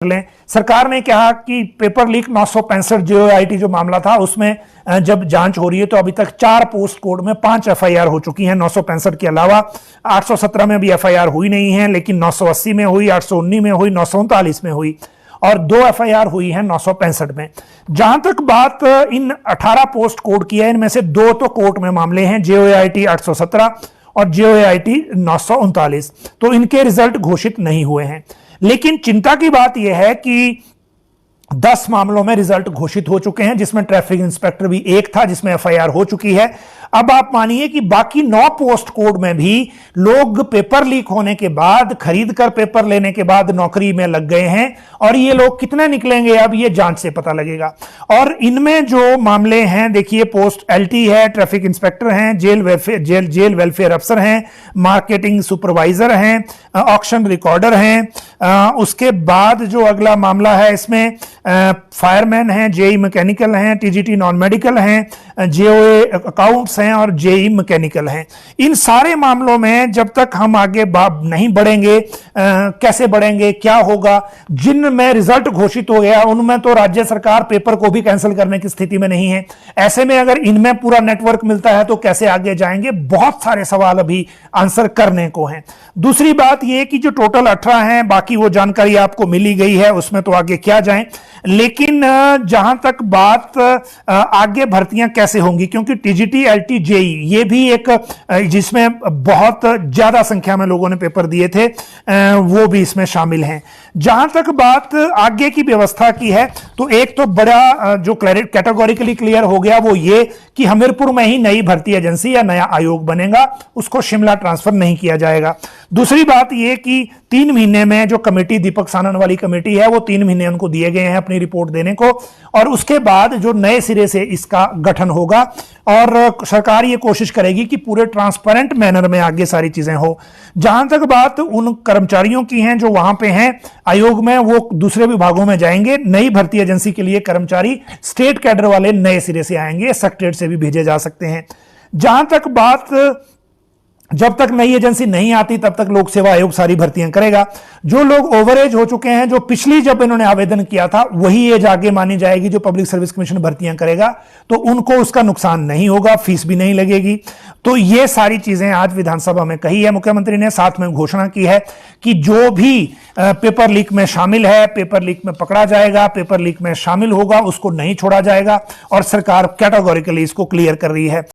लें। सरकार ने कहा कि पेपर लीक 965 जेओआईटी जो मामला था उसमें जब जांच हो रही है तो अभी तक 4 पोस्ट कोड में 5 एफआईआर हो चुकी हैं 965 के अलावा। 817 में भी एफआईआर हुई नहीं है, लेकिन 980 में हुई, 819 में हुई, 939 में हुई और 2 एफआईआर हुई है 965 में। जहां तक बात इन 18 पोस्ट कोड की है, इनमें से 2 तो कोर्ट में मामले हैं, जेओआईटी 817 और जेओआईटी 939, तो इनके रिजल्ट घोषित नहीं हुए हैं। लेकिन चिंता की बात यह है कि 10 मामलों में रिजल्ट घोषित हो चुके हैं, जिसमें ट्रैफिक इंस्पेक्टर भी एक था जिसमें एफआईआर हो चुकी है। अब आप मानिए कि बाकी 9 पोस्ट कोड में भी लोग पेपर लीक होने के बाद, खरीद कर पेपर लेने के बाद नौकरी में लग गए हैं, और ये लोग कितने निकलेंगे अब ये जांच से पता लगेगा। और इनमें जो मामले हैं, देखिए, पोस्ट एलटी है, ट्रैफिक इंस्पेक्टर हैं, जेल वेलफेयर अफसर हैं, मार्केटिंग सुपरवाइजर हैं, ऑक्शन रिकॉर्डर हैं। उसके बाद जो अगला मामला है इसमें फायरमैन हैं, जेई मैकेनिकल हैं, टीजीटी नॉन मेडिकल हैं, जेओए अकाउंट्स हैं और जेई मैकेनिकल हैं। इन सारे मामलों में जब तक हम आगे नहीं बढ़ेंगे, कैसे बढ़ेंगे, क्या होगा, जिनमें रिजल्ट घोषित हो गया उनमें तो राज्य सरकार पेपर को भी कैंसिल करने की स्थिति में नहीं है। ऐसे में अगर इनमें पूरा नेटवर्क मिलता है तो कैसे आगे जाएंगे, बहुत सारे सवाल अभी आंसर करने को हैं। दूसरी बात यह कि जो टोटल 18 हैं, बाकी वो जानकारी आपको मिली गई है, उसमें तो आगे क्या जाएं। लेकिन जहां तक बात आगे भर्तियां कैसे होंगी, क्योंकि टीजीटी एलटी जेई ये भी एक जिसमें बहुत ज्यादा संख्या में लोगों ने पेपर दिए थे, वो भी इसमें शामिल हैं। जहां तक बात आगे की व्यवस्था की है तो एक तो बड़ा जो कैटेगोरिकली क्लियर हो गया वो ये कि हमीरपुर में ही नई भर्ती एजेंसी या नया आयोग बनेगा, उसको शिमला ट्रांसफर नहीं किया जाएगा। दूसरी बात यह कि 3 महीने में जो कमेटी, दीपक सानन वाली कमेटी है, वो 3 महीने उनको दिए गए हैं अपनी रिपोर्ट देने को, और उसके बाद जो नए सिरे से इसका गठन होगा और सरकार ये कोशिश करेगी कि पूरे ट्रांसपेरेंट मैनर में आगे सारी चीजें हो। जहां तक बात उन कर्मचारियों की है जो वहां पे हैं आयोग में, वो दूसरे विभागों में जाएंगे। नई भर्ती एजेंसी के लिए कर्मचारी स्टेट कैडर वाले नए सिरे से आएंगे, सेक्रेटरीट से भी भेजे जा सकते हैं। जहां तक बात, जब तक नई एजेंसी नहीं आती तब तक लोक सेवा आयोग सारी भर्तियां करेगा। जो लोग ओवर एज हो चुके हैं, जो पिछली जब इन्होंने आवेदन किया था वही एज आगे मानी जाएगी जो पब्लिक सर्विस कमीशन भर्तियां करेगा, तो उनको उसका नुकसान नहीं होगा, फीस भी नहीं लगेगी। तो ये सारी चीजें आज विधानसभा में कही है मुख्यमंत्री ने। साथ में घोषणा की है कि जो भी पेपर लीक में शामिल है, पेपर लीक में पकड़ा जाएगा, पेपर लीक में शामिल होगा, उसको नहीं छोड़ा जाएगा, और सरकार कैटेगोरिकली इसको क्लियर कर रही है।